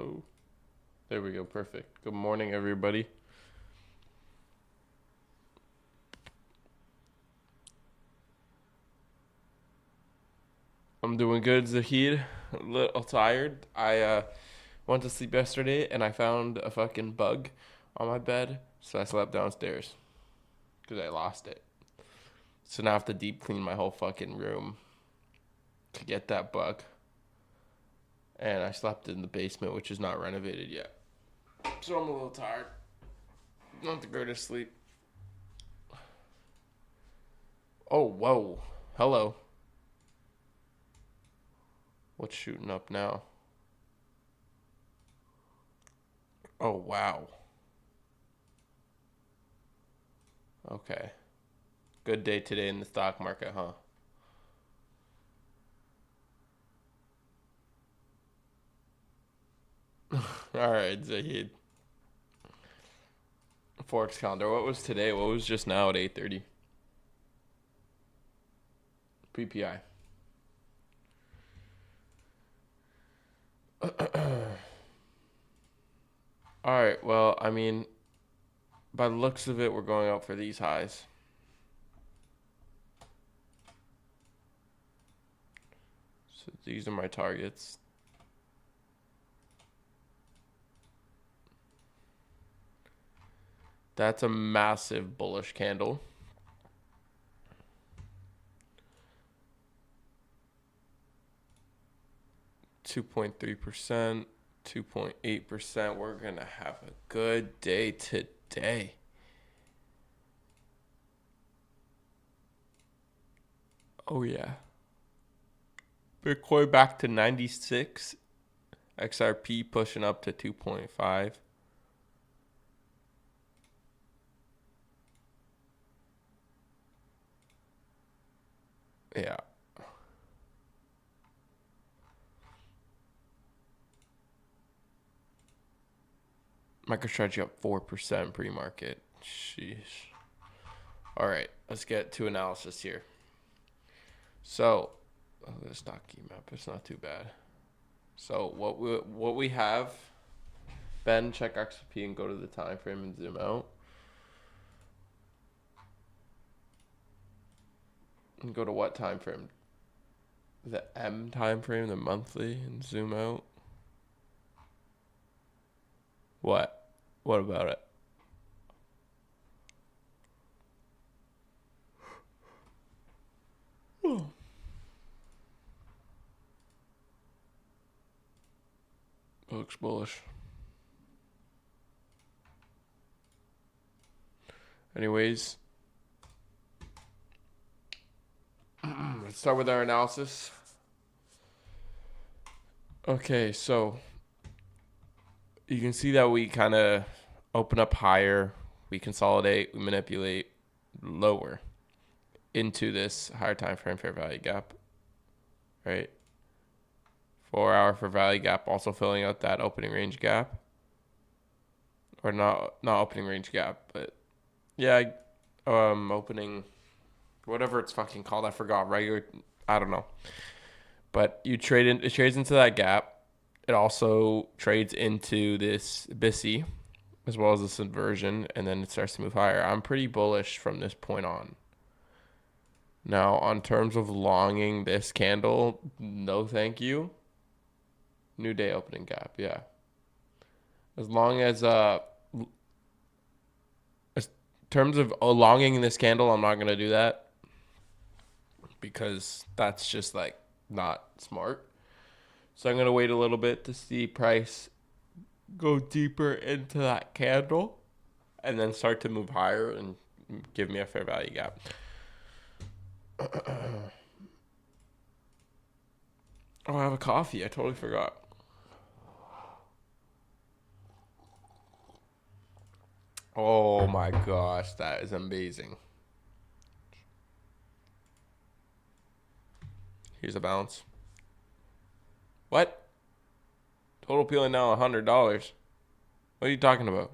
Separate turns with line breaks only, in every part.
Oh, there we go. Perfect. Good morning, everybody. I'm doing good, Zahid. A little tired. I went to sleep yesterday and I found a fucking bug on my bed, so I slept downstairs because I lost it. So now I have to deep clean my whole fucking room to get that bug. And I slept in the basement, which is not renovated yet. So I'm a little tired. Not the greatest sleep. Oh, whoa. Hello. What's shooting up now? Oh, wow. Okay. Good day today in the stock market, huh? All right, Zahid. Forex calendar. What was today? What was just now at 8:30? PPI. All right. Well, I mean, by the looks of it, we're going out for these highs. So these are my targets. That's a massive bullish candle. .3%, 2.8%. We're gonna have a good day today. Oh yeah. Bitcoin back to 96. XRP pushing up to 2.5. Yeah. MicroStrategy up 4% pre-market. Sheesh. All right, let's get to analysis here. So, the stock key map, it's not too bad. So what we have, Ben, check XRP and go to the time frame and zoom out. And go to what time frame? The M time frame, the monthly, and zoom out. What? What about it? Oh. Looks bullish. Anyways, let's start with our analysis. Okay, so you can see that we kind of open up higher, we consolidate, we manipulate lower into this higher time frame fair value gap, right? 4 hour fair value gap, also filling out that opening range gap, or not opening range gap, but yeah, opening, whatever it's fucking called, I forgot. Regular, I don't know, but it trades into that gap. It also trades into this BISI as well as this inversion, and then it starts to move higher. I'm pretty bullish from this point on. Now, on terms of longing this candle, no thank you. New day opening gap, yeah. As long as terms of longing this candle, I'm not gonna do that because that's just like not smart. So I'm gonna wait a little bit to see price go deeper into that candle and then start to move higher and give me a fair value gap. Oh, I have a coffee. I totally forgot. Oh my gosh, that is amazing. Here's a bounce. What? Total peeling now $100. What are you talking about?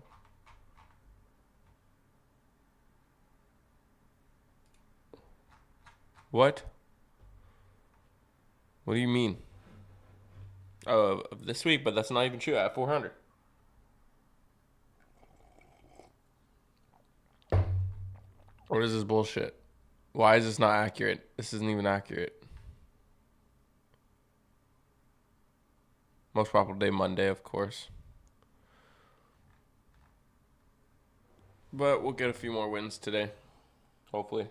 What? What do you mean? of this week, but that's not even true. I have 400. What is this bullshit? Why is this not accurate? This isn't even accurate. Most probable day Monday, of course. But we'll get a few more wins today. Hopefully.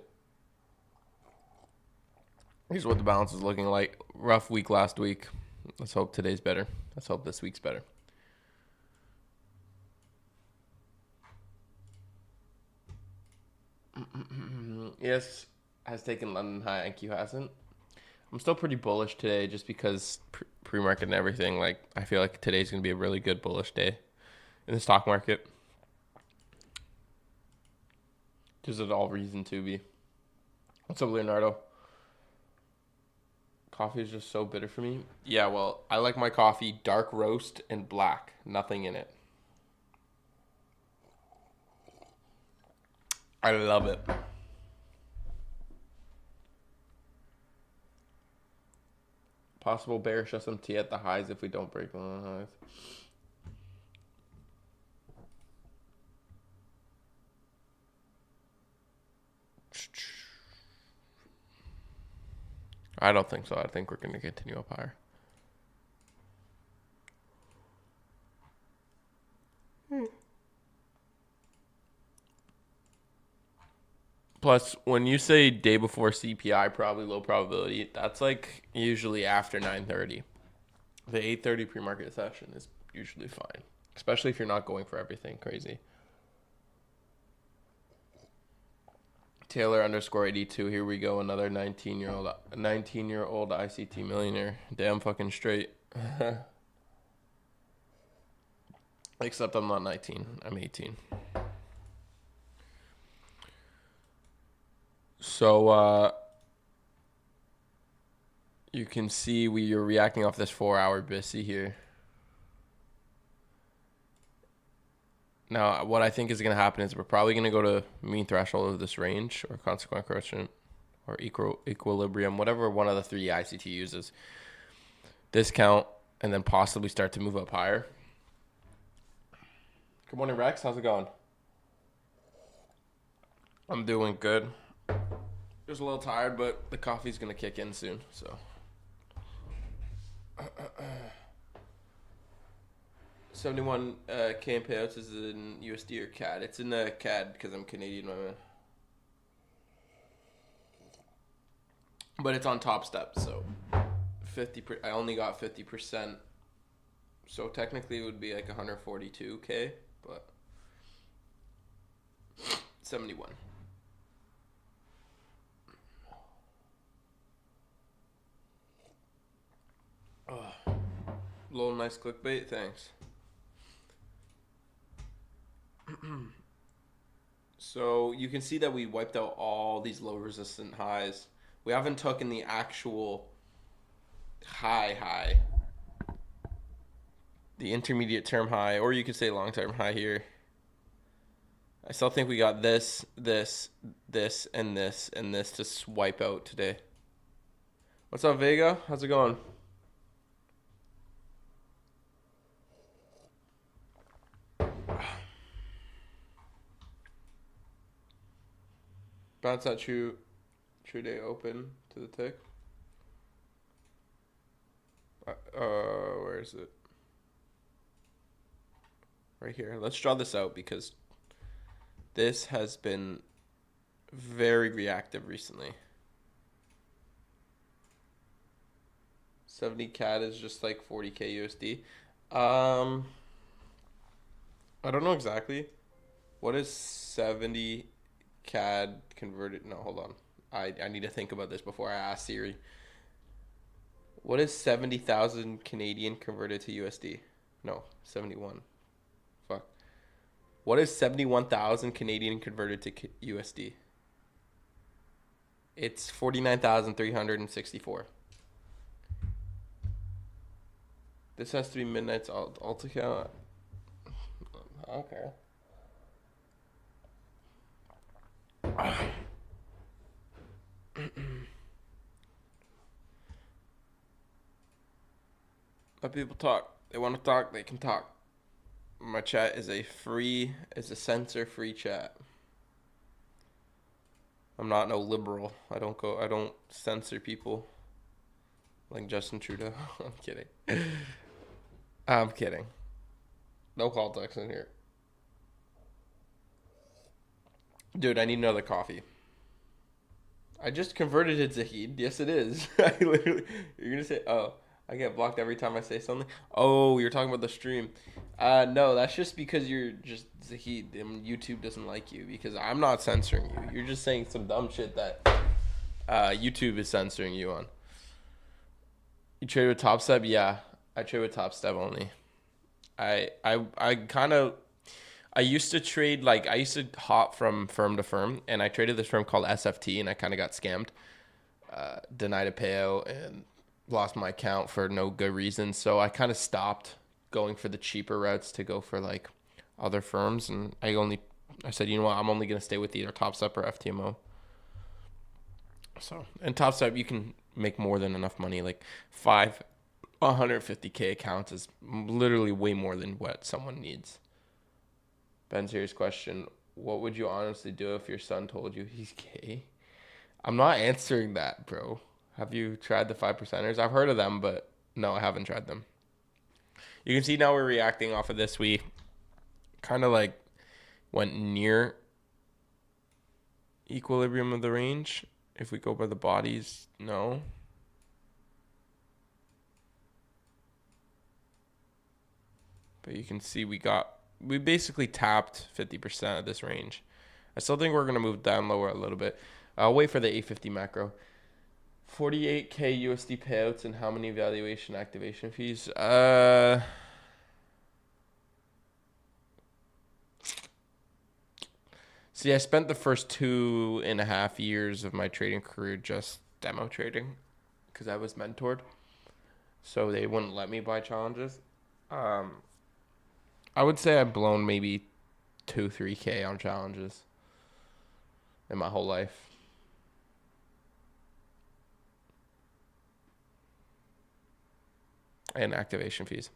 Here's what the balance is looking like. Rough week last week. Let's hope today's better. Let's hope this week's better. Yes, has taken London high. IQ hasn't. I'm still pretty bullish today just because pre-market and everything. Like, I feel like today's going to be a really good bullish day in the stock market. There's all reason to be. What's up, Leonardo? Coffee is just so bitter for me. Yeah, well, I like my coffee dark roast and black. Nothing in it. I love it. Possible bearish SMT at the highs if we don't break on the highs. I don't think so. I think we're going to continue up higher. Plus, when you say day before CPI, probably low probability, that's like usually after 9:30. The 8:30 pre-market session is usually fine, especially if you're not going for everything crazy. Taylor underscore 82. Here we go. Another 19-year-old ICT millionaire. Damn fucking straight. Except I'm not 19. I'm 18. So you can see you're reacting off this 4-hour BISI here. Now, what I think is going to happen is we're probably going to go to mean threshold of this range or consequent quotient or equilibrium, whatever one of the three ICT uses. Discount and then possibly start to move up higher. Good morning, Rex. How's it going? I'm doing good. Just a little tired, but the coffee's going to kick in soon, so. 71 K in payouts is in USD or CAD. It's in the CAD because I'm Canadian, my man. But it's on Top Step, so 50. I only got 50%, so technically it would be like 142K, but 71. Oh, little nice clickbait, thanks. So you can see that we wiped out all these low resistant highs. We haven't taken the actual high. The intermediate term high, or you could say long term high here. I still think we got this, and this to swipe out today. What's up, Vega? How's it going? Bounce that true day open to the tick. Where is it? Right here. Let's draw this out because this has been very reactive recently. 70 CAD is just like 40K USD. I don't know exactly. What is 70 CAD converted? No, hold on. I need to think about this before I ask Siri. What is 70,000 Canadian converted to USD? No, 71. Fuck. What is 71,000 Canadian converted to USD? It's 49,364. This has to be midnight's alt account. Okay. Let people talk. They want to talk, they can talk. My chat is a censor-free chat. I'm not no liberal. I don't censor people like Justin Trudeau. I'm kidding. I'm kidding. No politics in here. Dude, I need another coffee. I just converted it, Zahid. Yes, it is. I literally, you're gonna say, oh, I get blocked every time I say something. Oh, you're talking about the stream. No, that's just because you're just Zahid and YouTube doesn't like you because I'm not censoring you. You're just saying some dumb shit that YouTube is censoring you on. You trade with Top Step? Yeah, I trade with Top Step only. I kind of I used to trade I used to hop from firm to firm, and I traded this firm called SFT, and I kind of got scammed, denied a payout, and lost my account for no good reason. So I kind of stopped going for the cheaper routes to go for other firms, and I said, you know what, I'm only gonna stay with either TopStep or FTMO. So, and TopStep, you can make more than enough money. 150K accounts is literally way more than what someone needs. Ben, serious question. What would you honestly do if your son told you he's gay? I'm not answering that, bro. Have you tried the 5%ers? I've heard of them, but no, I haven't tried them. You can see now we're reacting off of this. We kind of went near equilibrium of the range. If we go by the bodies, no. But you can see we basically tapped 50% of this range. I still think we're going to move down lower a little bit. I'll wait for the 850 macro. 48K USD payouts and how many valuation activation fees? See, I spent the first 2.5 years of my trading career just demo trading because I was mentored. So they wouldn't let me buy challenges. I would say I've blown maybe 2-3K on challenges in my whole life. And activation fees.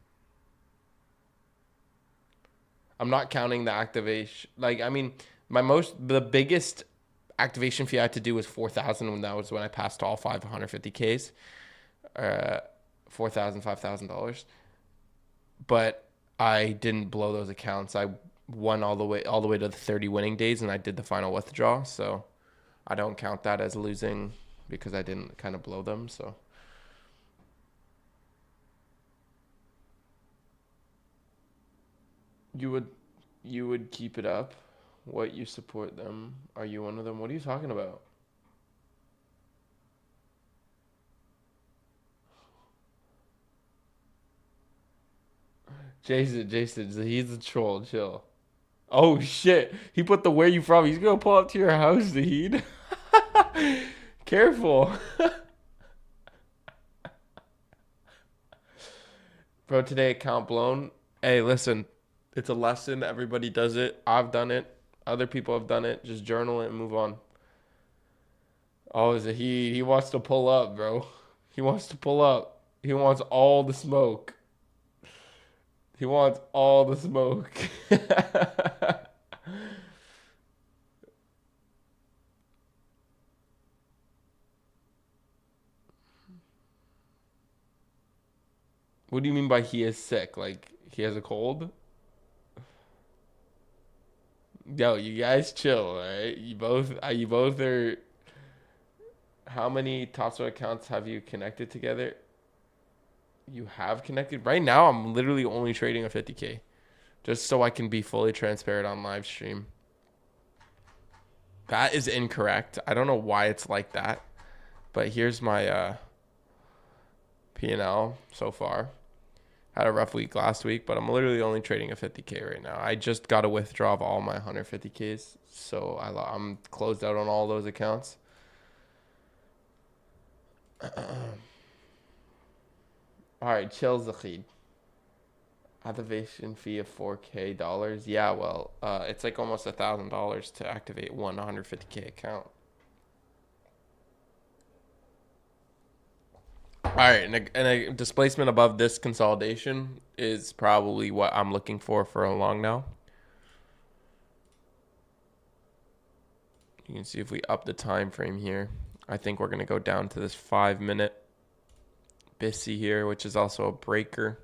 I'm not counting the activation. The biggest activation fee I had to do was 4,000 when that was when I passed all 550Ks. $4,000, $5,000. But I didn't blow those accounts. I won all the way to the 30 winning days, and I did the final withdrawal. So I don't count that as losing because I didn't kind of blow them. So you would keep it up. What, you support them? Are you one of them? What are you talking about? Jason, he's a troll. Chill. Oh shit! He put the where you from. He's gonna pull up to your house, Zahid. Careful, bro. Today account blown. Hey, listen, it's a lesson. Everybody does it. I've done it. Other people have done it. Just journal it and move on. Oh, Zahid, he wants to pull up, bro. He wants to pull up. He wants all the smoke. He wants all the smoke. What do you mean by he is sick? He has a cold? Yo, you guys chill, alright? You both are. How many Topstar accounts have you connected together? You have connected? Right now, I'm literally only trading a 50K. Just so I can be fully transparent on live stream. That is incorrect. I don't know why it's like that. But here's my P&L so far. Had a rough week last week, but I'm literally only trading a 50K right now. I just got a withdrawal of all my 150Ks. So I'm closed out on all those accounts. Alright, chill, Zahid. Activation fee of $4K. Yeah, well, it's almost $1,000 to activate one 150K account. All right, and a displacement above this consolidation is probably what I'm looking for a long now. You can see if we up the time frame here, I think we're going to go down to this 5-minute BISI here, which is also a breaker.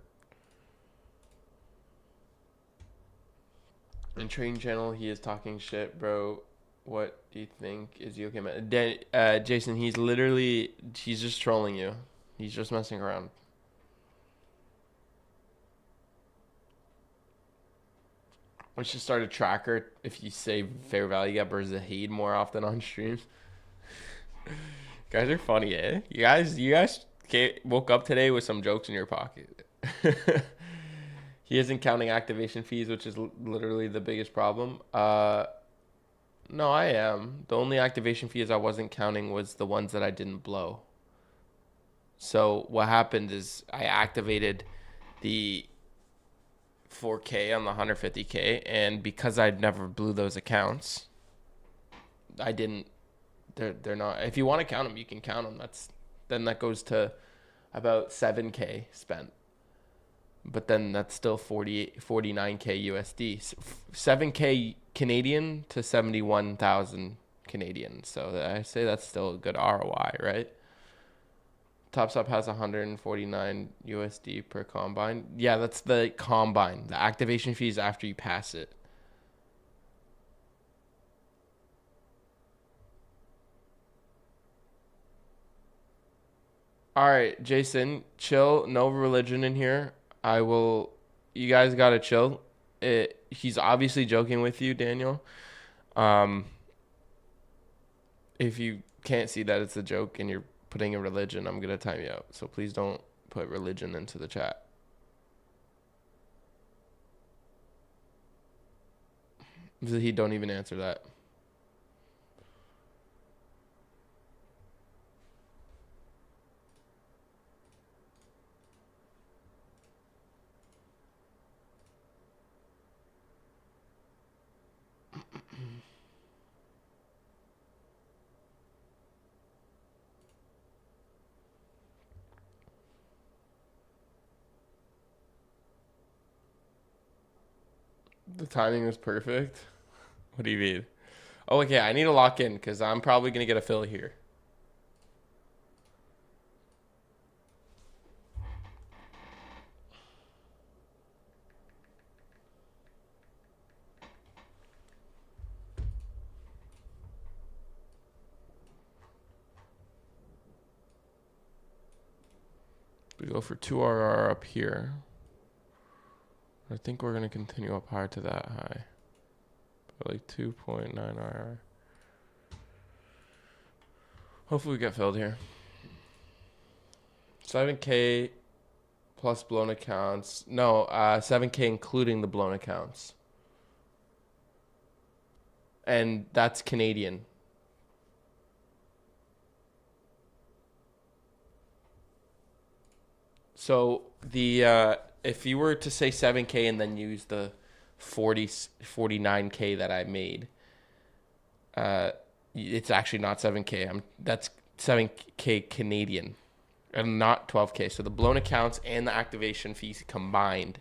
In Trading Channel, he is talking shit, bro. What do you think? Is he okay, man? Jason, he's just trolling you. He's just messing around. We should start a tracker if you say fair value gap or Zahid more often on streams. Guys are funny, eh? You guys woke up today with some jokes in your pocket. He isn't counting activation fees, which is literally the biggest problem. No, I am. The only activation fees I wasn't counting was the ones that I didn't blow. So what happened is I activated the 4K on the 150K, and because I never blew those accounts, I didn't. They're not. If you want to count them, you can count them. That goes to about 7K spent. But then that's still 49K USD. 7K Canadian to 71,000 Canadian. So I say that's still a good ROI, right? TopSup has 149 USD per combine. Yeah, that's the combine. The activation fees after you pass it. All right, Jason, chill. No religion in here. You guys gotta chill. He's obviously joking with you, Daniel. If you can't see that it's a joke and you're putting a religion, I'm gonna time you out. So please don't put religion into the chat. He don't even answer that. The timing was perfect. What do you mean? Oh, okay. I need to lock in because I'm probably gonna get a fill here. We go for 2RR up here. I think we're going to continue up higher to that high. Like 2.9RR. Hopefully we get filled here. 7K plus blown accounts. No, 7K including the blown accounts. And that's Canadian. So the if you were to say 7K and then use the 49K that I made, it's actually not 7K. That's 7K Canadian and not 12K. So the blown accounts and the activation fees combined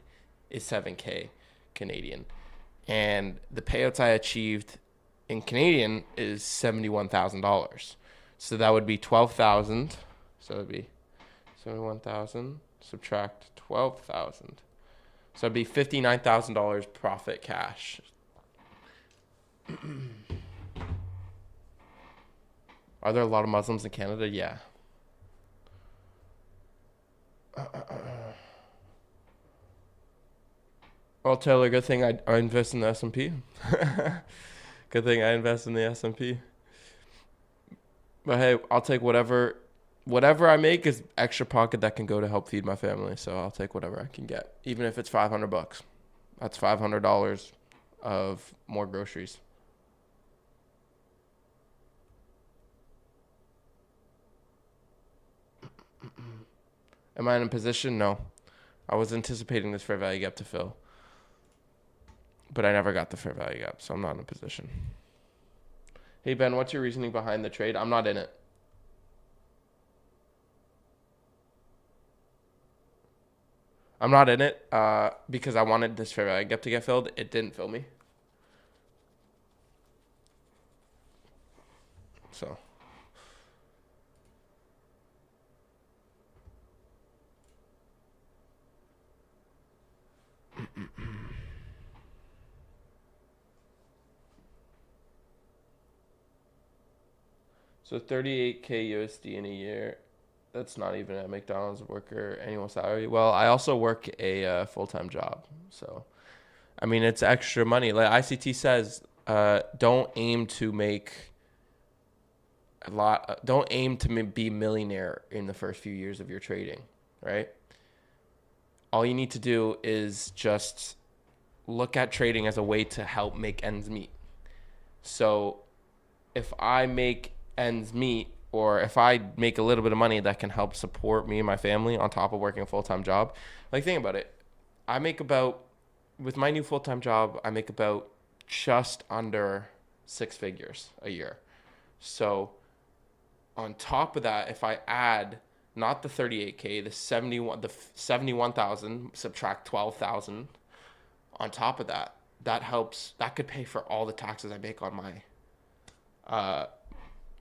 is 7K Canadian. And the payouts I achieved in Canadian is $71,000. So that would be 12,000. So it would be 71,000 subtract 12,000. So it'd be $59,000 profit cash. Are there a lot of Muslims in Canada? Yeah. Well, Taylor, good thing I invest in the S&P. Good thing I invest in the S&P. But hey, I'll take whatever I make is extra pocket that can go to help feed my family. So I'll take whatever I can get, even if it's $500. That's $500 of more groceries. Am I in a position? No. I was anticipating this fair value gap to fill, but I never got the fair value gap, so I'm not in a position. Hey, Ben, what's your reasoning behind the trade? I'm not in it. I'm not in it because I wanted this fair value gap to get filled. It didn't fill me. So. So 38K USD in a year. That's not even a McDonald's worker annual salary. Well, I also work a full-time job. So, I mean, it's extra money. Like ICT says, don't aim to make a lot. Don't aim to be millionaire in the first few years of your trading, right? All you need to do is just look at trading as a way to help make ends meet. So if I make ends meet, or if I make a little bit of money that can help support me and my family on top of working a full-time job, like think about it. I make about, with my new full-time job, I make about just under 6 figures a year. So on top of that, if I add not the 38K, the 71,000, subtract 12,000 on top of that, that helps. That could pay for all the taxes I make on my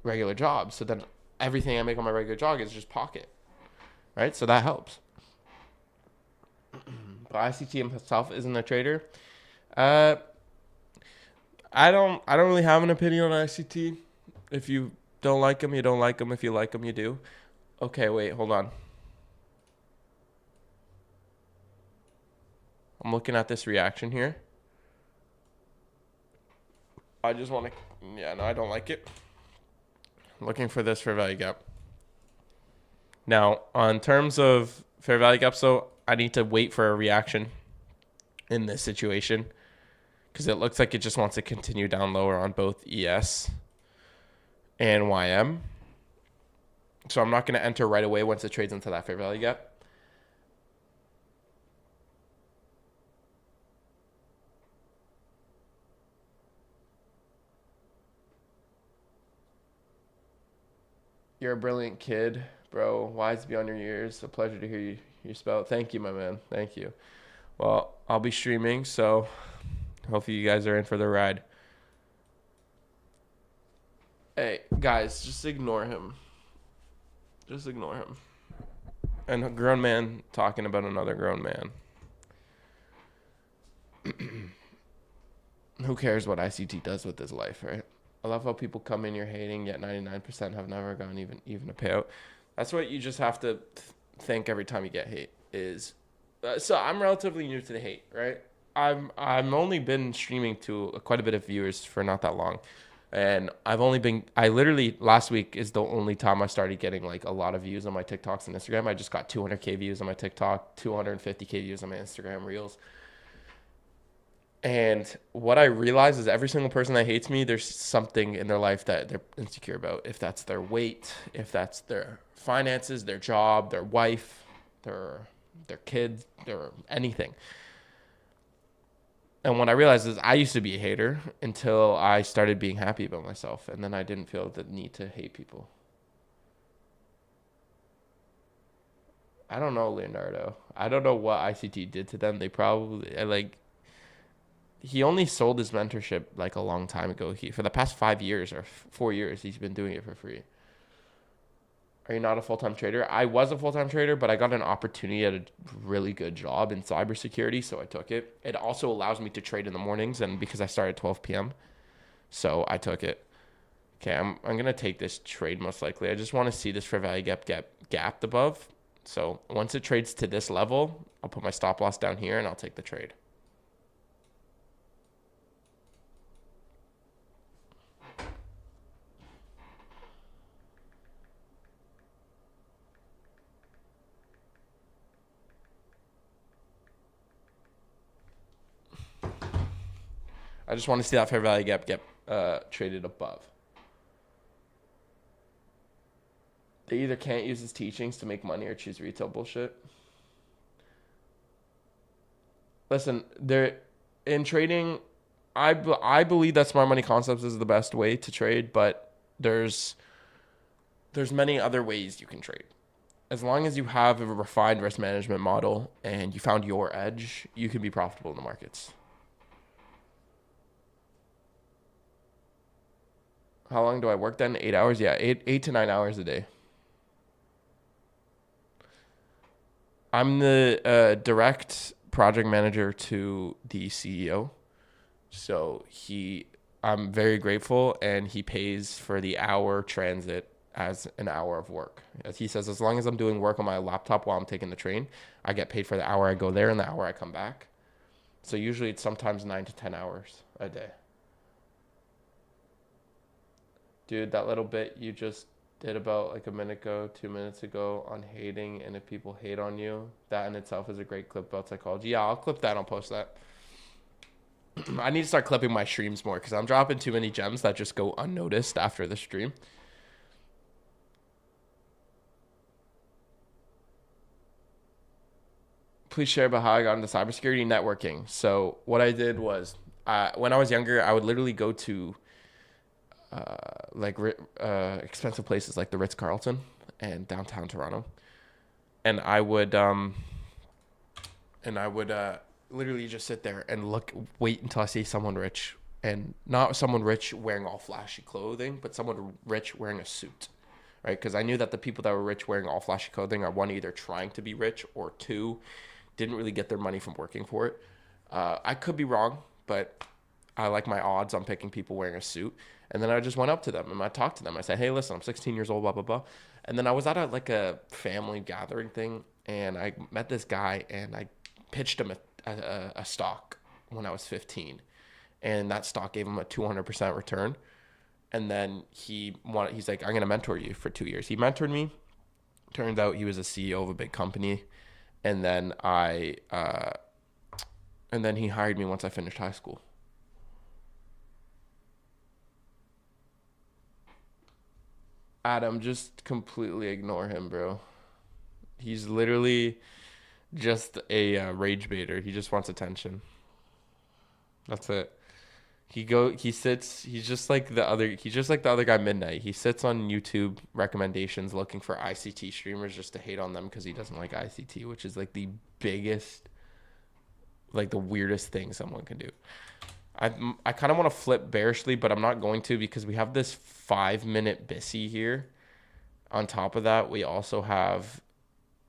regular job. So then everything I make on my regular job is just pocket, right? So that helps. But ICT himself isn't a trader. I don't really have an opinion on ICT. If you don't like him, you don't like him. If you like him, you do. Okay, wait, hold on. I'm looking at this reaction here. I just want to, yeah, no, I don't like it. I'm looking for this fair value gap. Now, on terms of fair value gap, so I need to wait for a reaction in this situation because it looks like it just wants to continue down lower on both ES and YM. So I'm not going to enter right away once it trades into that fair value gap. You're a brilliant kid, bro. Wise beyond your years. A pleasure to hear you spell it. Thank you, my man. Thank you. Well, I'll be streaming, so hopefully you guys are in for the ride. Hey, guys, just ignore him. Just ignore him. And a grown man talking about another grown man. Who cares what ICT does with his life, right? I love how people come in, you're hating, yet 99% have never gone even a payout. That's what you just have to think every time you get hate is. So I'm relatively new to the hate, right? I'm only been streaming to quite a bit of viewers for not that long. And I literally last week is the only time I started getting like a lot of views on my TikToks and Instagram. I just got 200K views on my TikTok, 250K views on my Instagram Reels. And what I realize is every single person that hates me, there's something in their life that they're insecure about. If that's their weight, if that's their finances, their job, their wife, their kids, their anything. And what I realized is I used to be a hater until I started being happy about myself. And then I didn't feel the need to hate people. I don't know, Leonardo. I don't know what ICT did to them. They probably, he only sold his mentorship like a long time ago. For the past 5 years or 4 years, he's been doing it for free. Are you not a full-time trader? I was a full-time trader, but I got an opportunity at a really good job in cybersecurity, so I took it. It also allows me to trade in the mornings, and because I start at 12 p.m., so I took it. Okay, I'm gonna take this trade most likely. I just want to see this fair value gap gapped above. So once it trades to this level, I'll put my stop loss down here, and I'll take the trade. I just want to see that fair value gap get traded above. They either can't use his teachings to make money or choose retail bullshit. Listen, in trading, I believe that smart money concepts is the best way to trade, but there's many other ways you can trade. as long as you have a refined risk management model and you found your edge, you can be profitable in the markets. How long do I work then? 8 hours? Yeah, eight to 9 hours a day. I'm the direct project manager to the CEO. So I'm very grateful, and he pays for the hour transit as an hour of work. As he says, as long as I'm doing work on my laptop while I'm taking the train, I get paid for the hour I go there and the hour I come back. So usually it's sometimes 9 to 10 hours a day. Dude, that little bit you just did about like a minute ago, 2 minutes ago on hating, and if people hate on you, that in itself is a great clip about psychology. Yeah, I'll clip that. I'll post that. I need to start clipping my streams more because I'm dropping too many gems that just go unnoticed after the stream. Please share about how I got into cybersecurity networking. So what I did was, when I was younger, I would literally go to expensive places like the Ritz Carlton and downtown Toronto, and I would literally just sit there and wait until I see someone rich, and not someone rich wearing all flashy clothing, but someone rich wearing a suit, right? Because I knew that the people that were rich wearing all flashy clothing are, one, either trying to be rich, or two, didn't really get their money from working for it. I could be wrong, but I like my odds on picking people wearing a suit. And then I just went up to them and I talked to them. I said, hey, listen, I'm 16 years old, blah, blah, blah. And then I was at a family gathering thing, and I met this guy, and I pitched him a stock when I was 15. And that stock gave him a 200% return. And then he's like, I'm going to mentor you for 2 years. He mentored me. Turns out he was a CEO of a big company. And then he hired me once I finished high school. Adam, just completely ignore him, bro. He's literally just a rage baiter. He just wants attention. That's it. He's just like the other guy, Midnight. He sits on YouTube recommendations looking for ICT streamers just to hate on them because he doesn't like ICT, which is like the biggest, like the weirdest thing someone can do. I kind of want to flip bearishly, but I'm not going to, because we have this 5-minute Bissy here. On top of that, we also have,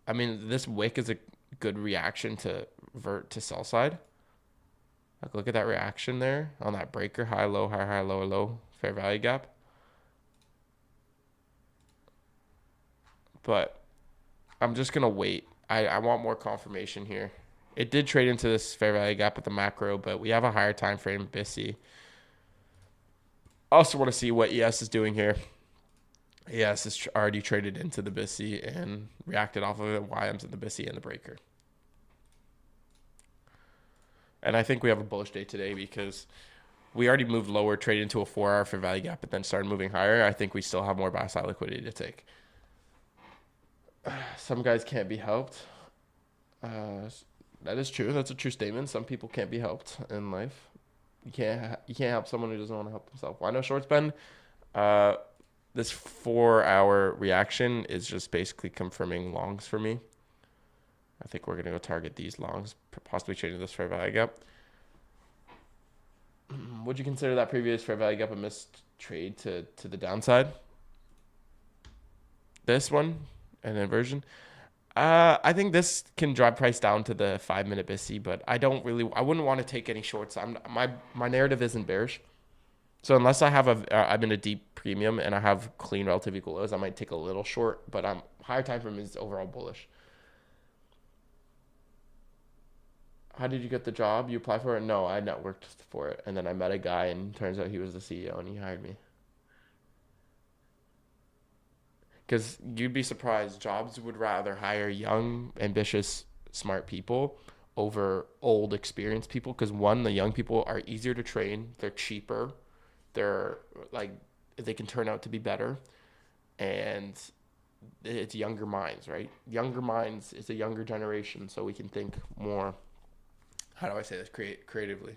this wick is a good reaction to vert to sell side. Like, look at that reaction there on that breaker, high, low, high, high, low, low, fair value gap. But I'm just going to wait. I want more confirmation here. It did trade into this fair value gap at the macro, but we have a higher time frame BISI. I also want to see what ES is doing here. ES is already traded into the BISI and reacted off of it. YM's in the BISI and the breaker. And I think we have a bullish day today because we already moved lower, traded into a 4-hour fair value gap, but then started moving higher. I think we still have more buy side liquidity to take. Some guys can't be helped. That is true. That's a true statement. Some people can't be helped in life. You can't help someone who doesn't want to help themselves. Why no shorts, Ben? This 4-hour reaction is just basically confirming longs for me. I think we're going to go target these longs, possibly trading this fair value gap. Would you consider that previous fair value gap a missed trade to the downside? This one, an inversion. I think this can drive price down to the 5-minute BISI, but I wouldn't want to take any shorts. My narrative isn't bearish. So unless I'm in a deep premium and I have clean relative equal lows, I might take a little short, but higher time frame is overall bullish. How did you get the job? You applied for it? No, I networked for it. And then I met a guy, and turns out he was the CEO, and he hired me. Because you'd be surprised, jobs would rather hire young, ambitious, smart people over old, experienced people. Because one, the young people are easier to train, they're cheaper, they can turn out to be better, and it's younger minds, right? Younger minds is a younger generation, so we can think more. How do I say this? Creatively,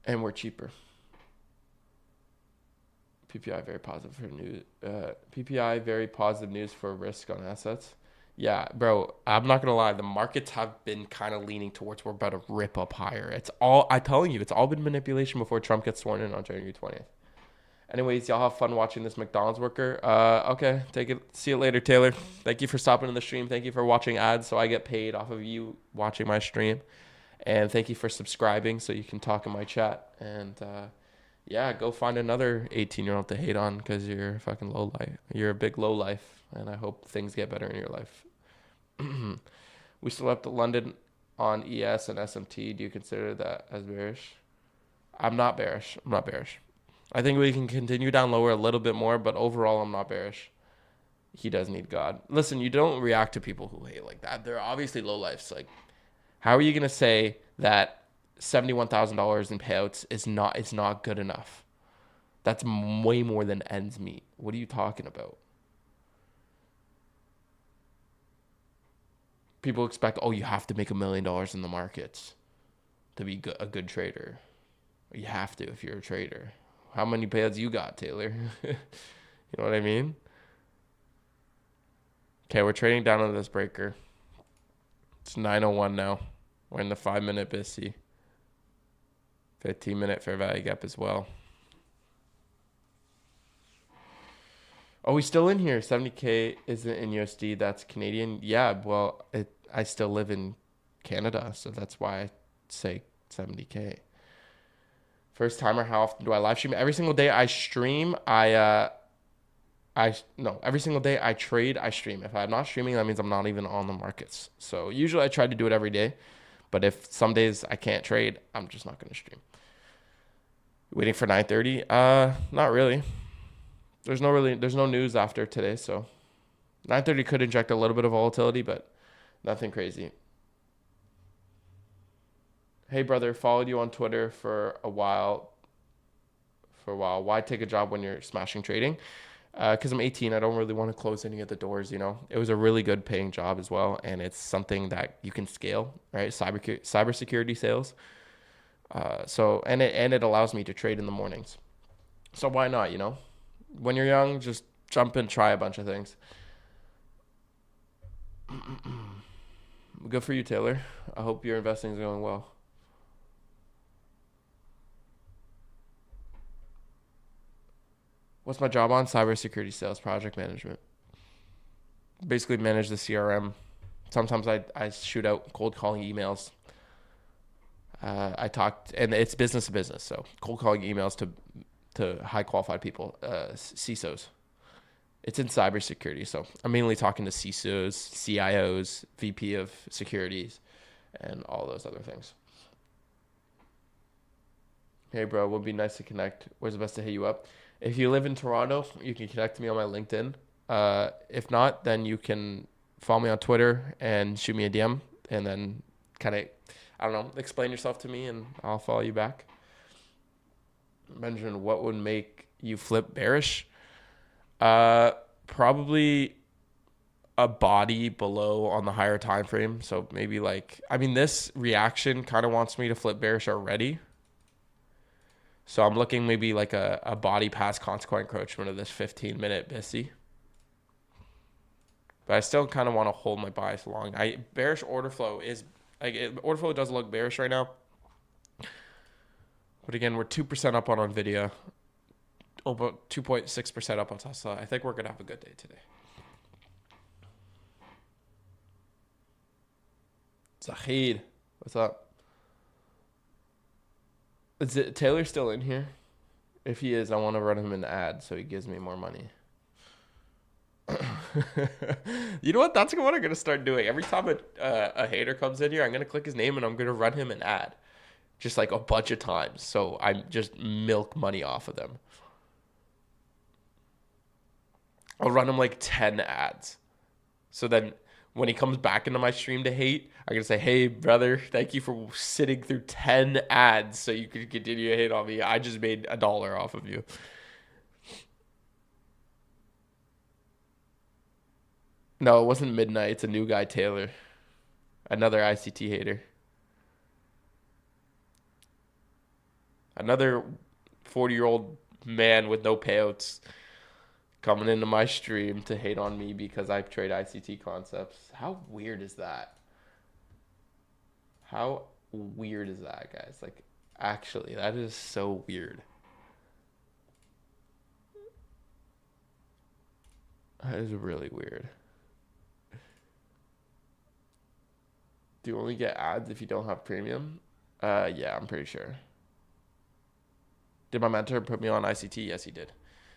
and we're cheaper. PPI very positive for news. PPI very positive news for risk on assets. Yeah, bro. I'm not gonna lie. The markets have been kind of leaning towards we're about to rip up higher. It's all I'm telling you. It's all been manipulation before Trump gets sworn in on January 20th. Anyways, y'all have fun watching this McDonald's worker. Okay, take it. See you later, Taylor. Thank you for stopping in the stream. Thank you for watching ads, so I get paid off of you watching my stream. And thank you for subscribing, so you can talk in my chat. And yeah, go find another 18-year-old to hate on because you're a fucking low life. You're a big low life, and I hope things get better in your life. We still have to London on ES and SMT. Do you consider that as bearish? I'm not bearish. I think we can continue down lower a little bit more, but overall, I'm not bearish. He does need God. Listen, you don't react to people who hate like that. They're obviously low lifes. Like, how are you gonna say that $71,000 in payouts is not good enough? That's way more than ends meet. What are you talking about? People expect, oh, you have to make $1 million in the markets to be a good trader. You have to if you're a trader. How many payouts you got, Taylor? You know what I mean? Okay, we're trading down on this breaker. It's 9:01 now. We're in the 5-minute BISC. 15-minute fair value gap as well. Oh, he's still in here. 70K isn't in USD. That's Canadian. Yeah, well, I still live in Canada, so that's why I say 70K. First timer, how often do I live stream? Every single day I stream, every single day I trade, I stream. If I'm not streaming, that means I'm not even on the markets. So usually I try to do it every day, but if some days I can't trade, I'm just not going to stream. Waiting for 9:30? Not really. There's no news after today, so 9:30 could inject a little bit of volatility, but nothing crazy. Hey brother, followed you on Twitter for a while. Why take a job when you're smashing trading? Because I'm 18, I don't really want to close any of the doors, you know. It was a really good paying job as well, and it's something that you can scale, right? Cybersecurity sales. So it allows me to trade in the mornings. So why not, you know? When you're young, just jump and try a bunch of things. Good for you, Taylor. I hope your investing is going well. What's my job on? Cybersecurity sales, project management. Basically manage the CRM. Sometimes I shoot out cold calling emails. I talked, and it's business to business. So cold calling emails to high qualified people, CISOs. It's in cybersecurity. So I'm mainly talking to CISOs, CIOs, VP of securities, and all those other things. Hey bro, would be nice to connect. Where's the best to hit you up? If you live in Toronto, you can connect to me on my LinkedIn. If not, then you can follow me on Twitter and shoot me a DM, and then kind of, I don't know, explain yourself to me, and I'll follow you back. Benjamin, what would make you flip bearish? Probably a body below on the higher time frame. So maybe this reaction kind of wants me to flip bearish already. So I'm looking maybe like a body past consequent encroachment of this 15-minute BISC. But I still kind of want to hold my bias along. Bearish order flow order flow does look bearish right now. But again, we're 2% up on NVIDIA. About 2.6% up on Tesla. I think we're going to have a good day today. Zahid, what's up? Is Taylor still in here? If he is, I want to run him an ad so he gives me more money. You know what? That's what I'm going to start doing. Every time a hater comes in here, I'm going to click his name and I'm going to run him an ad. Just like a bunch of times. So I just milk money off of them. I'll run him like 10 ads. So then when he comes back into my stream to hate, I'm going to say, hey, brother, thank you for sitting through 10 ads so you can continue to hate on me. I just made $1 off of you. No, it wasn't Midnight. It's a new guy, Taylor. Another ICT hater. Another 40-year-old man with no payouts coming into my stream to hate on me because I trade ICT concepts. How weird is that? How weird is that, guys? Like, actually, that is so weird. That is really weird. Do you only get ads if you don't have premium? Yeah, I'm pretty sure. Did my mentor put me on ICT? Yes, he did.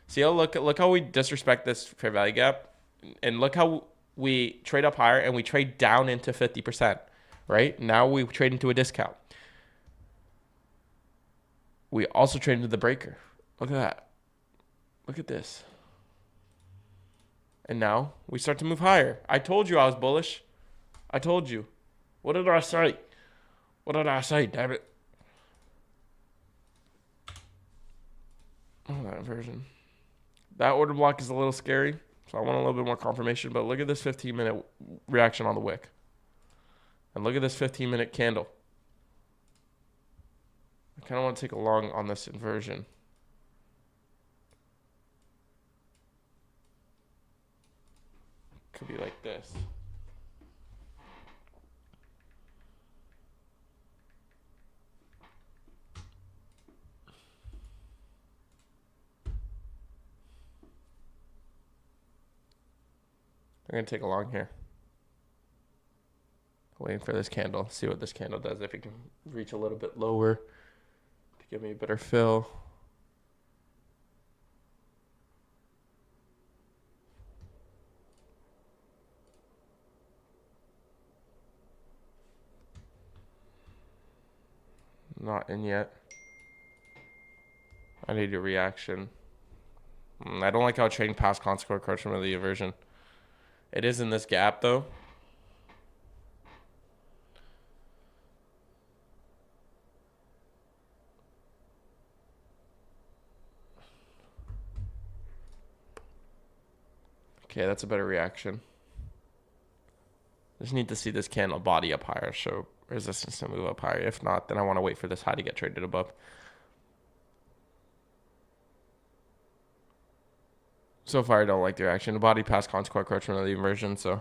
See, look how we disrespect this fair value gap, and look how we trade up higher and we trade down into 50%. Right now we trade into a discount. We also trade into the breaker. Look at that. Look at this. And now we start to move higher. I told you I was bullish. I told you. What did I say? What did I say, damn it? Oh, that version. That order block is a little scary, so I want a little bit more confirmation. But look at this 15-minute reaction on the wick. And look at this 15-minute candle. I kind of want to take a long on this inversion. Could be like this. I'm going to take a long here. Waiting for this candle. See what this candle does. If it can reach a little bit lower to give me a better fill. Not in yet. I need a reaction. I don't like how trading past consequent encroachment of the aversion. It is in this gap though. Okay, that's a better reaction. Just need to see this candle body up higher, show resistance to move up higher. If not, then I want to wait for this high to get traded above. So far, I don't like the reaction. The body past consequent encroachment of the inversion, so.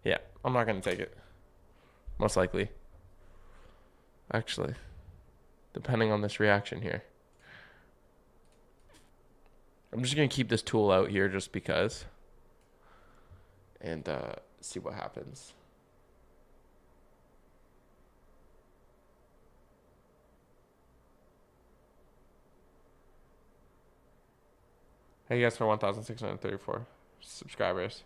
Yeah, I'm not going to take it. Most likely. Actually, depending on this reaction here. I'm just going to keep this tool out here just because. And see what happens. Hey guys, for 1,634 subscribers.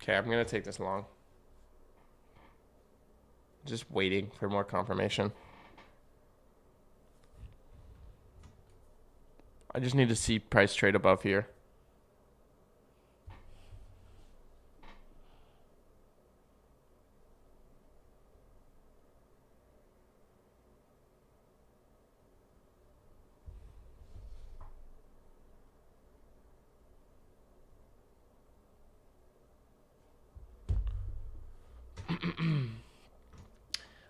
Okay, I'm going to take this long. Just waiting for more confirmation. I just need to see price trade above here.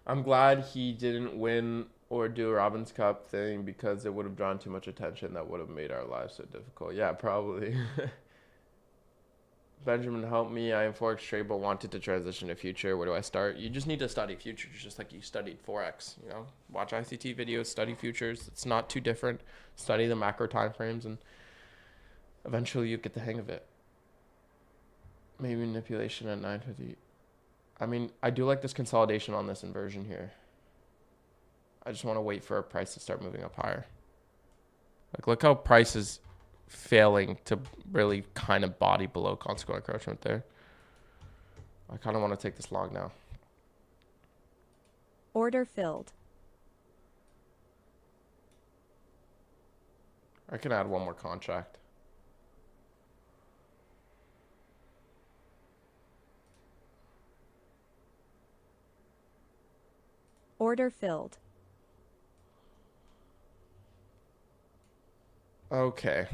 I'm glad he didn't win or do a Robin's Cup thing because it would have drawn too much attention. That would have made our lives so difficult. Yeah, probably. Benjamin, help me. I am Forex trade but wanted to transition to future. Where do I start? You just need to study futures just like you studied Forex. You know, watch ICT videos, study futures. It's not too different. Study the macro time frames and eventually you get the hang of it. Maybe manipulation at 950. I mean, I do like this consolidation on this inversion here. I just want to wait for a price to start moving up higher. Like, look how price is failing to really kind of body below consequent encroachment there. I kind of want to take this long now.
Order filled.
I can add one more contract.
Order filled.
Okay.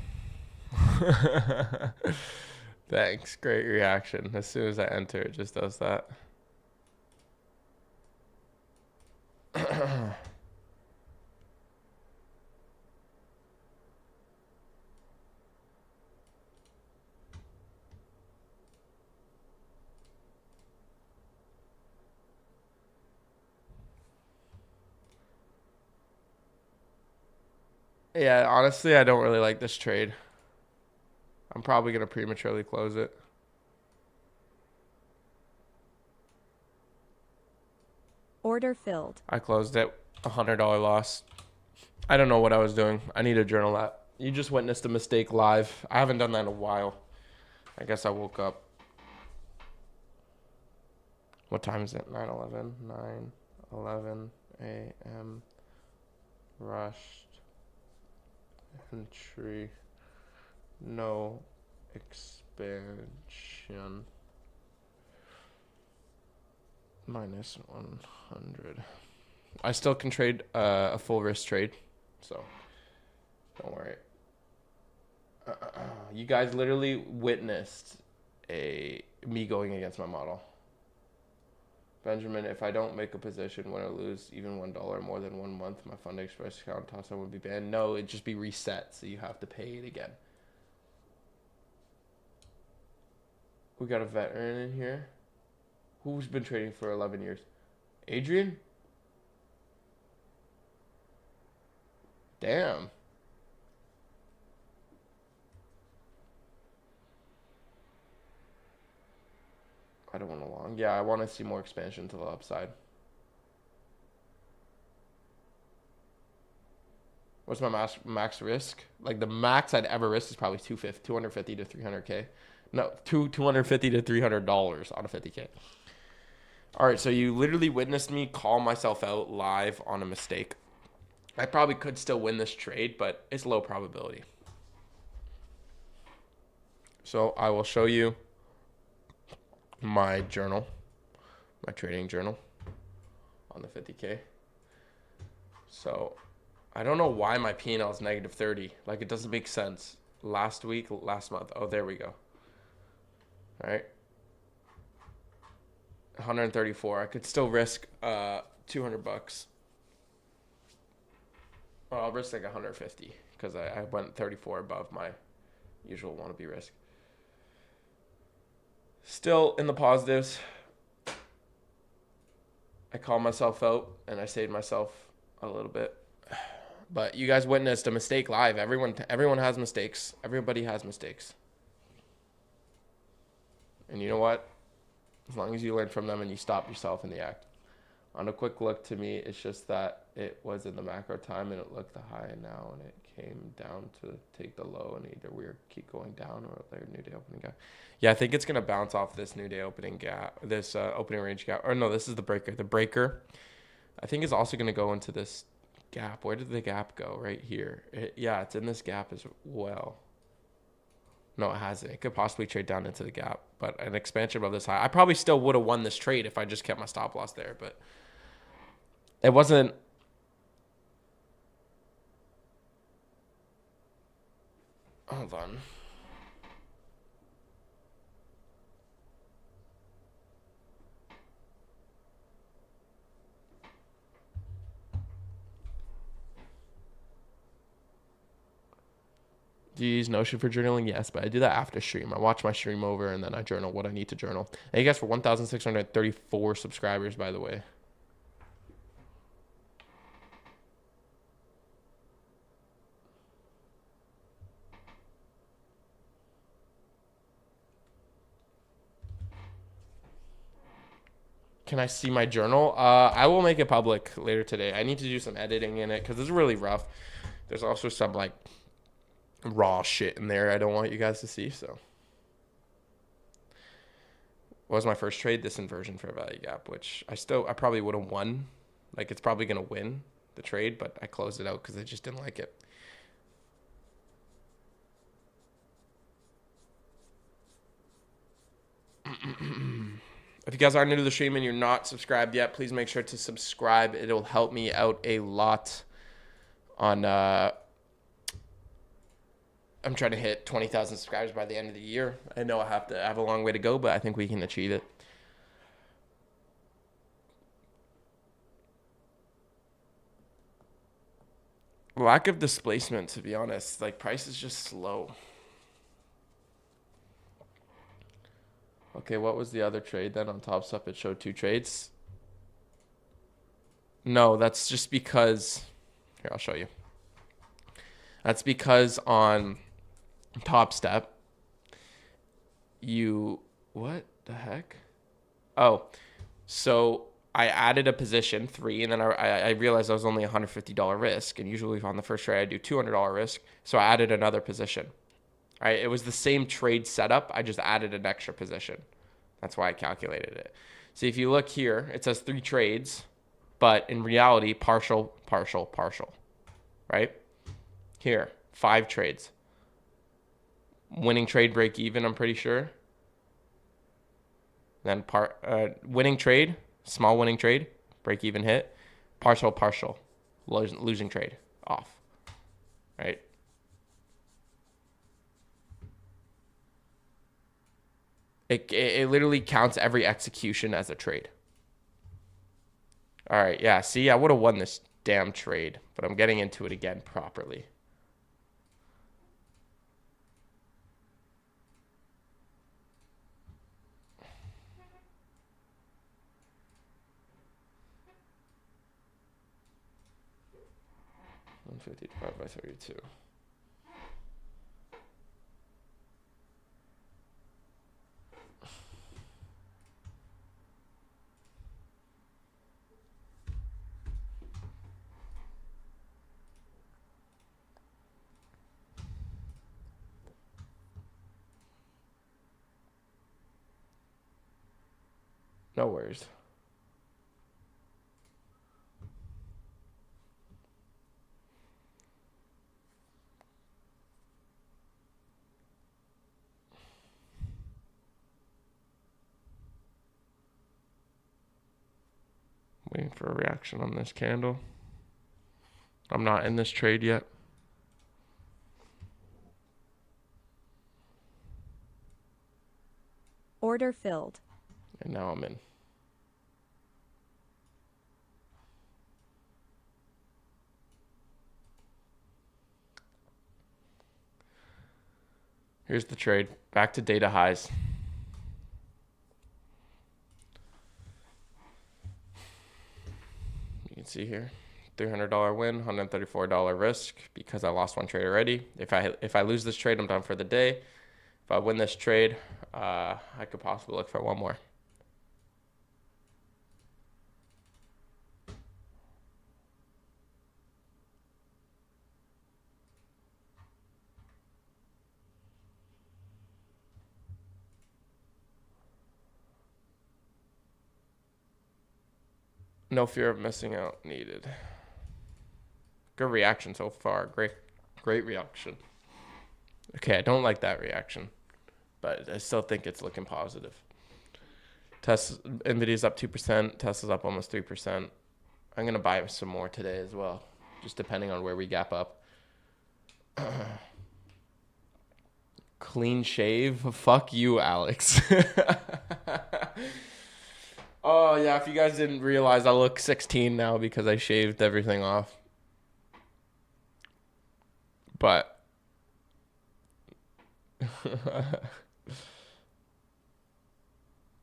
Thanks. Great reaction. As soon as I enter, it just does that. Yeah, honestly, I don't really like this trade. I'm probably going to prematurely close it.
Order filled.
I closed it. $100 loss. I don't know what I was doing. I need to journal that. You just witnessed a mistake live. I haven't done that in a while. I guess I woke up. What time is it? 9:11. 9:11 a.m. Rushed. Entry. No expansion. Minus 100. I still can trade a full risk trade, so don't worry. You guys literally witnessed me going against my model. Benjamin, if I don't make a position, win or lose even $1 more than 1 month, my Fund Express account toss would be banned. No, it'd just be reset, so you have to pay it again. We got a veteran in here. Who's been trading for 11 years? Adrian? Damn. I don't want a long. Yeah, I want to see more expansion to the upside. What's my max risk? Like the max I'd ever risk is probably 250 to 300K. No, 250 to $300 on a 50K. All right, so you literally witnessed me call myself out live on a mistake. I probably could still win this trade, but it's low probability. So I will show you my journal, my trading journal on the 50K. So I don't know why my P&L is negative 30. Like it doesn't make sense. Last month. Oh, there we go. All right. 134. I could still risk $200. Well, I'll risk like 150 because I went 34 above my usual wannabe risk. Still in the positives. I called myself out and I saved myself a little bit. But you guys witnessed a mistake live. Everyone has mistakes. Everybody has mistakes. And you know what? As long as you learn from them and you stop yourself in the act. On a quick look, to me, it's just that it was in the macro time and it looked the high now and it came down to take the low and either we keep going down or their new day opening gap. Yeah, I think it's gonna bounce off this new day opening gap, this opening range gap. Or no, this is the breaker. The breaker, I think, is also gonna go into this gap. Where did the gap go? Right here. Yeah, it's in this gap as well. No, it hasn't. It could possibly trade down into the gap, but an expansion above this high. I probably still would have won this trade if I just kept my stop loss there, but it wasn't. Hold on. Do you use Notion for journaling? Yes, but I do that after stream. I watch my stream over and then I journal what I need to journal. Thank you guys for 1,634 subscribers, by the way. Can I see my journal? I will make it public later today. I need to do some editing in it because it's really rough. There's also some like raw shit in there I don't want you guys to see. So, what was my first trade? This inversion fair value gap, which I probably would have won. Like it's probably gonna win the trade, but I closed it out because I just didn't like it. If you guys are new to the stream and you're not subscribed yet, please make sure to subscribe. It'll help me out a lot on I'm trying to hit 20,000 subscribers by the end of the year. I know I have a long way to go, but I think we can achieve it. Lack of displacement, to be honest. Like, price is just slow. Okay, what was the other trade then? On Top Step, it showed 2 trades. No, that's just because... Here, I'll show you. That's because on Top Step, what the heck? Oh, so I added a position 3, and then I realized I was only $150 risk, and usually on the first trade I do $200 risk, so I added another position. All right, it was the same trade setup. I just added an extra position. That's why I calculated it. So if you look here, it says 3 trades, but in reality, partial, partial, partial, right? Here, 5 trades. Winning trade, break even, I'm pretty sure. Then winning trade, small winning trade, break even hit. Partial, partial, losing trade, off. Right? It literally counts every execution as a trade. All right, yeah, see, I would have won this damn trade, but I'm getting into it again properly. $150 divided by 32. No worries. Waiting for a reaction on this candle. I'm not in this trade yet.
Order filled.
And now I'm in. Here's the trade. Back to data highs. You can see here, $300 win, $134 risk because I lost one trade already. If I lose this trade, I'm done for the day. If I win this trade, I could possibly look for one more. No fear of missing out needed. Good reaction so far. Great reaction. Okay, I don't like that reaction, but I still think it's looking positive. Nvidia's up 2%. Tesla's up almost 3%. I'm going to buy some more today as well, just depending on where we gap up. Clean shave? Fuck you, Alex. Oh, yeah, if you guys didn't realize, I look 16 now because I shaved everything off. But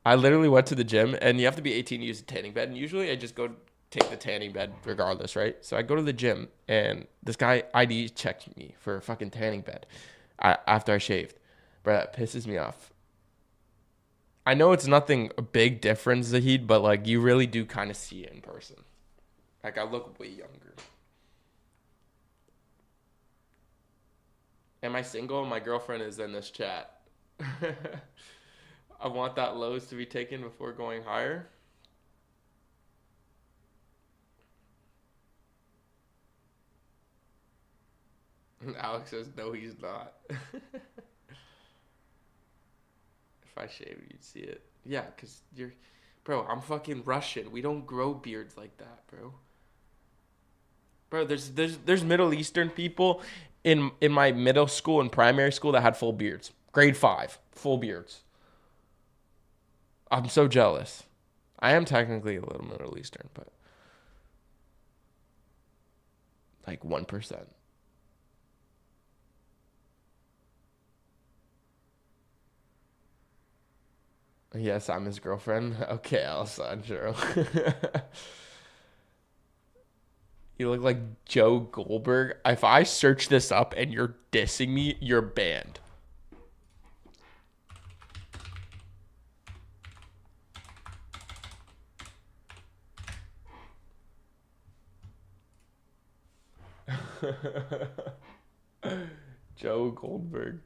I literally went to the gym, and you have to be 18 to use a tanning bed. And usually I just go take the tanning bed regardless, right? So I go to the gym, and this guy ID checked me for a fucking tanning bed after I shaved. Bro, that pisses me off. I know it's nothing a big difference, Zahid, but like you really do kind of see it in person. Like I look way younger. Am I single? My girlfriend is in this chat. I want that lows to be taken before going higher. Alex says no, he's not. If I shave, you'd see it. Yeah, because you're. Bro, I'm fucking Russian. We don't grow beards like that, bro. Bro, there's Middle Eastern people in my middle school and primary school that had full beards. Grade 5, full beards. I'm so jealous. I am technically a little Middle Eastern, but like 1%. Yes, I'm his girlfriend. Okay, Alessandro. You look like Joe Goldberg. If I search this up and you're dissing me, you're banned. Joe Goldberg.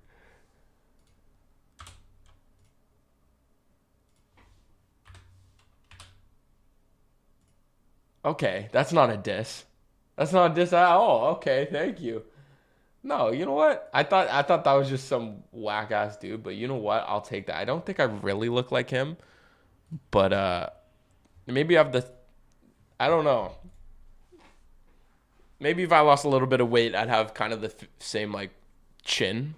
Okay, that's not a diss. That's not a diss at all. Okay, thank you. No, you know what? I thought that was just some whack ass dude, but you know what? I'll take that. I don't think I really look like him, but maybe I have the I don't know. Maybe if I lost a little bit of weight, I'd have kind of the same like chin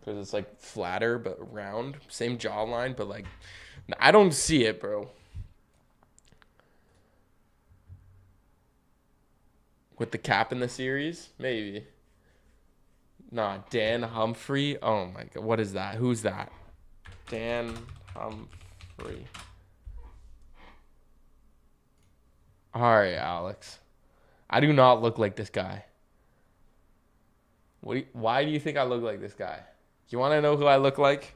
because it's like flatter but round, same jawline, but like I don't see it, bro. With the cap in the series, maybe. Nah, Dan Humphrey. Oh my god, what is that? Who's that? Dan Humphrey. All right, Alex. I do not look like this guy. Why do you think I look like this guy? You want to know who I look like?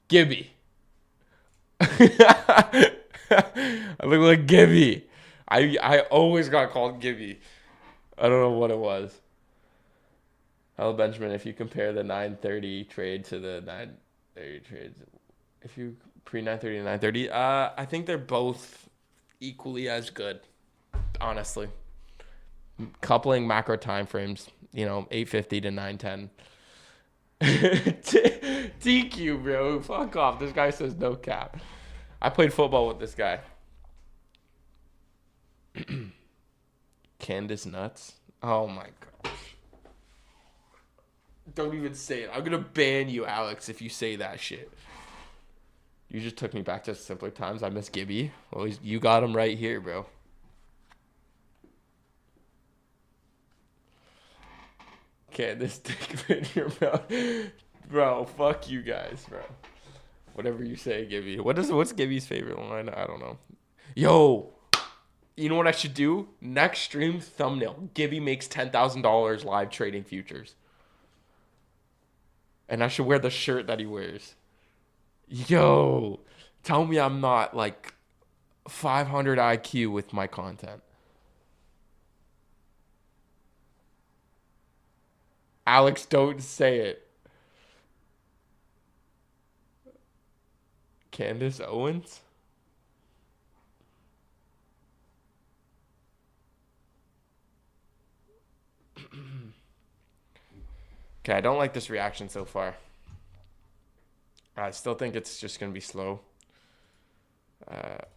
Gibby. I look like Gibby. I always got called Gibby. I don't know what it was. Hello, Benjamin. If you compare the 9:30 trade to the 9:30 trades, if you pre 9:30 to 9:30, I think they're both equally as good. Honestly, coupling macro time frames, 8:50 to 9:10. TQ, bro. Fuck off. This guy says no cap. I played football with this guy. Candace Nuts. Oh my gosh. Don't even say it. I'm gonna ban you, Alex, if you say that shit. You just took me back to simpler times. I miss Gibby. Well, you got him right here, bro. Candace, stick in your mouth. Bro, fuck you guys, bro. Whatever you say, Gibby. What's Gibby's favorite line? I don't know. Yo, you know what I should do? Next stream thumbnail. Gibby makes $10,000 live trading futures. And I should wear the shirt that he wears. Yo, tell me I'm not like 500 IQ with my content. Alex, don't say it. Candace Owens? Okay, I don't like this reaction so far. I still think it's just going to be slow. But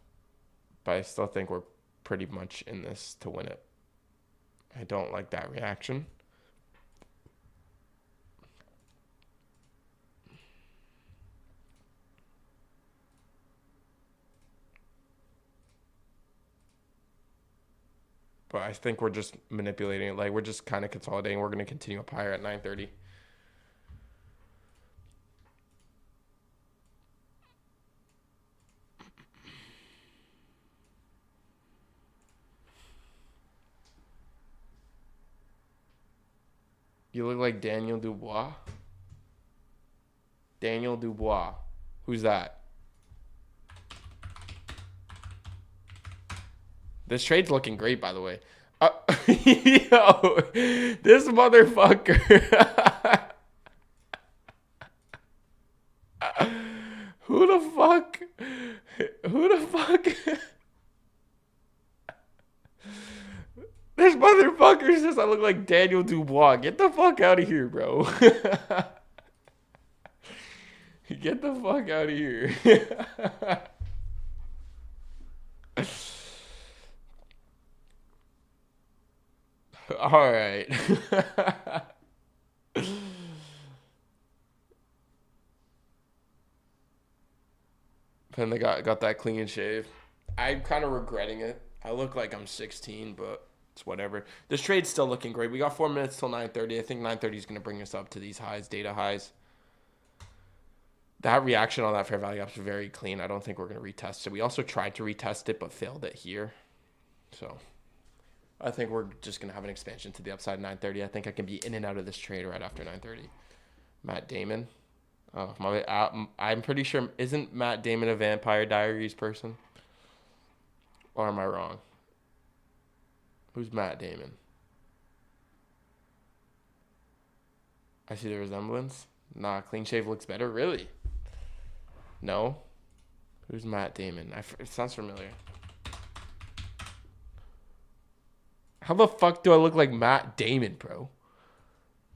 I still think we're pretty much in this to win it. I don't like that reaction. But I think we're just manipulating it. Like, we're just kind of consolidating. We're going to continue up higher at 9:30. You look like Daniel Dubois. Daniel Dubois. Who's that? This trade's looking great, by the way. Yo, this motherfucker. Who the fuck? Who the fuck? This motherfucker says I look like Daniel Dubois. Get the fuck out of here, bro. Get the fuck out of here. All right. Then they got that clean shave. I'm kind of regretting it. I look like I'm 16, but it's whatever. This trade's still looking great. We got 4 minutes till 9:30. I think 9:30 is going to bring us up to these highs, data highs. That reaction on that fair value gap is very clean. I don't think we're going to retest it. We also tried to retest it, but failed it here. So I think we're just going to have an expansion to the upside 9:30. I think I can be in and out of this trade right after 9:30. Matt Damon. Oh, I'm pretty sure. Isn't Matt Damon a Vampire Diaries person? Or am I wrong? Who's Matt Damon? I see the resemblance. Nah, clean shave looks better. Really? No? Who's Matt Damon? It sounds familiar. How the fuck do I look like Matt Damon, bro?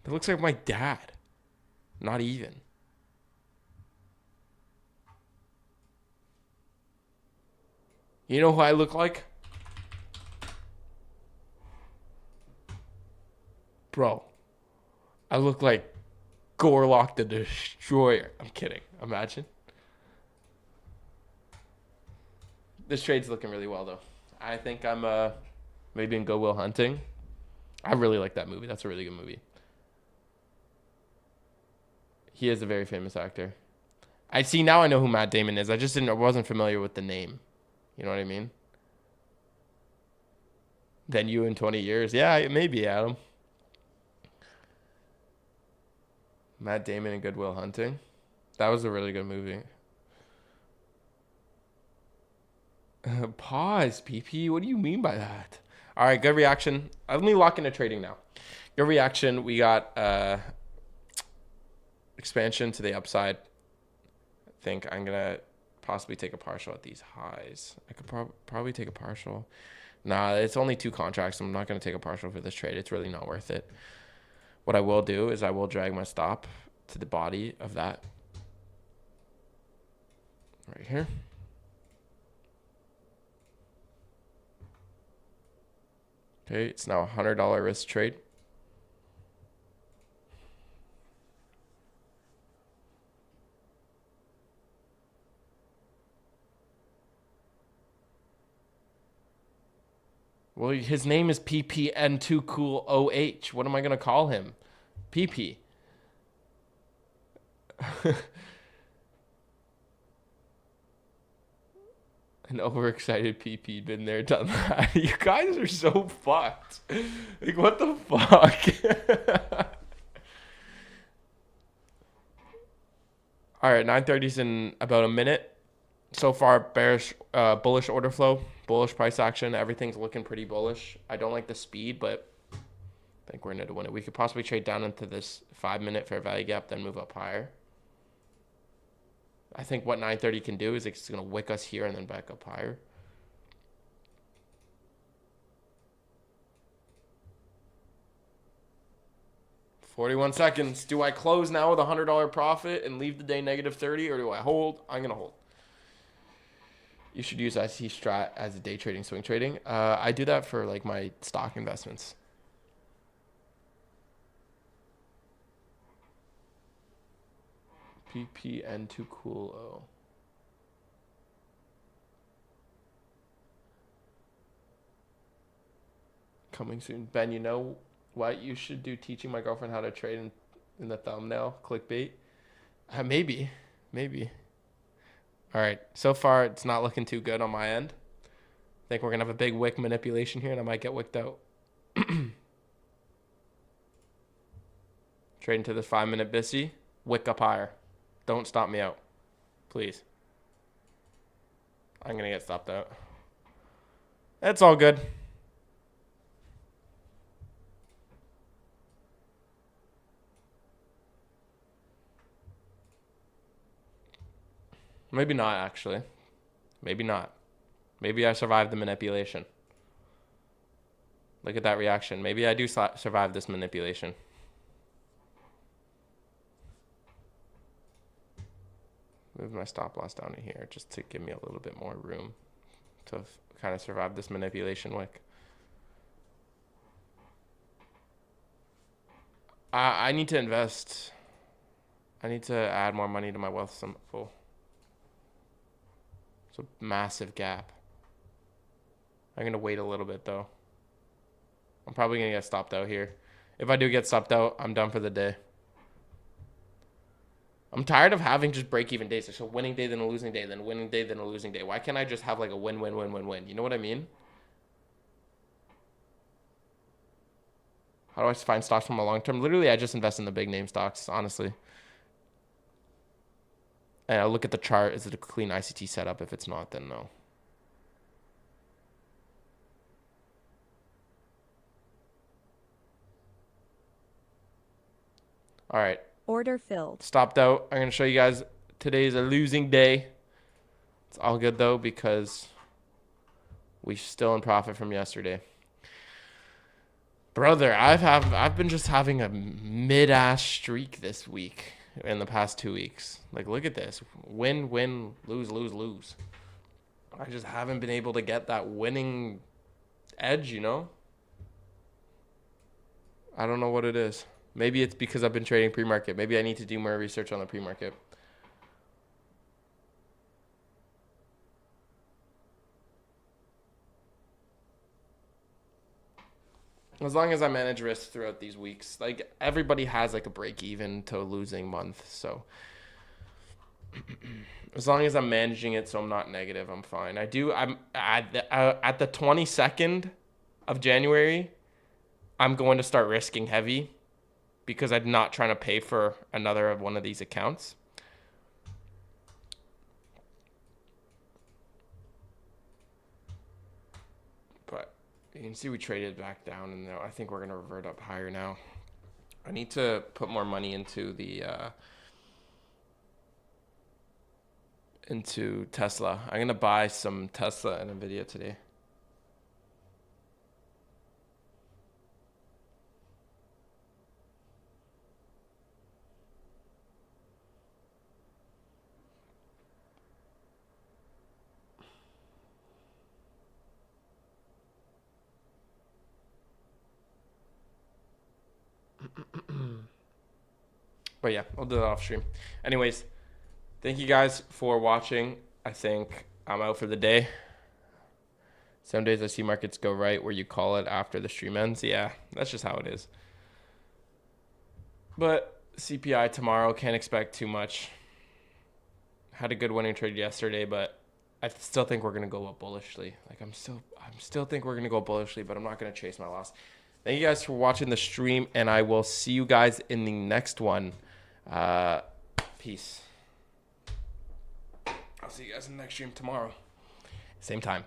It looks like my dad. Not even. You know who I look like? Bro, I look like Gorlock the Destroyer. I'm kidding. Imagine. This trade's looking really well, though. I think I'm maybe in Go Will Hunting. I really like that movie. That's a really good movie. He is a very famous actor. I see now. I know who Matt Damon is. I wasn't familiar with the name. You know what I mean? Then you in 20 years. Yeah, maybe, Adam. Matt Damon and Good Will Hunting. That was a really good movie. Pause, PP. What do you mean by that? All right, good reaction. Let me lock into trading now. Good reaction. We got expansion to the upside. I think I'm going to possibly take a partial at these highs. I could probably take a partial. Nah, it's only 2 contracts. I'm not going to take a partial for this trade. It's really not worth it. What I will do is I will drag my stop to the body of that right here. Okay, it's now a $100 risk trade. Well, his name is PPN2CoolOH. What am I going to call him? PP. An overexcited PP. Been there, done that. You guys are so fucked. Like, what the fuck? All right, 9:30's in about a minute. So far, bearish, bullish order flow, bullish price action. Everything's looking pretty bullish. I don't like the speed, but I think we're in it to win it. We could possibly trade down into this 5-minute fair value gap, then move up higher. I think what 9:30 can do is it's going to wick us here and then back up higher. $41 seconds. Do I close now with a $100 profit and leave the day -30, or do I hold? I'm going to hold. You should use IC strat as a day trading, swing trading. I do that for like my stock investments. PPN2CoolO. Coming soon. Ben, you know what you should do? Teaching my girlfriend how to trade in the thumbnail. Clickbait. Maybe. All right. So far, it's not looking too good on my end. I think we're going to have a big wick manipulation here, and I might get wicked out. Trade into this 5-minute Bissy. Wick up higher. Don't stop me out. Please. I'm going to get stopped out. That's all good. Maybe not, actually. Maybe not. Maybe I survived the manipulation. Look at that reaction. Maybe I do survive this manipulation. Move my stop loss down to here just to give me a little bit more room to kind of survive this manipulation wick. I need to invest. I need to add more money to my wealth pool. It's a massive gap. I'm going to wait a little bit though. I'm probably going to get stopped out here. If I do get stopped out, I'm done for the day. I'm tired of having just break-even days. So winning day, then a losing day, then winning day, then a losing day. Why can't I just have like a win, win, win, win, win? You know what I mean? How do I find stocks from a long term? Literally, I just invest in the big name stocks, honestly. And I'll look at the chart. Is it a clean ICT setup? If it's not, then no. All right.
Order filled.
Stopped out. I'm going to show you guys today is a losing day. It's all good though because we're still in profit from yesterday. Brother, I've been just having a mid-ass streak this week in the past 2 weeks. Like, look at this. Win, win, lose, lose, lose. I just haven't been able to get that winning edge, you know? I don't know what it is. Maybe it's because I've been trading pre-market. Maybe I need to do more research on the pre-market. As long as I manage risk throughout these weeks. Like, everybody has like a break-even to a losing month. So as long as I'm managing it so I'm not negative, I'm fine. I'm at the 22nd of January, I'm going to start risking heavy because I'm not trying to pay for another of one of these accounts. But you can see we traded back down, and I think we're going to revert up higher now. I need to put more money into the into Tesla. I'm going to buy some Tesla and Nvidia today. But yeah, I'll do that off stream. Anyways, thank you guys for watching. I think I'm out for the day. Some days I see markets go right where you call it after the stream ends. Yeah, that's just how it is. But CPI tomorrow, can't expect too much. Had a good winning trade yesterday, but I still think we're gonna go up bullishly. Like I'm still think we're gonna go bullishly, but I'm not gonna chase my loss. Thank you guys for watching the stream, and I will see you guys in the next one. Peace. I'll see you guys in the next stream tomorrow. Same time.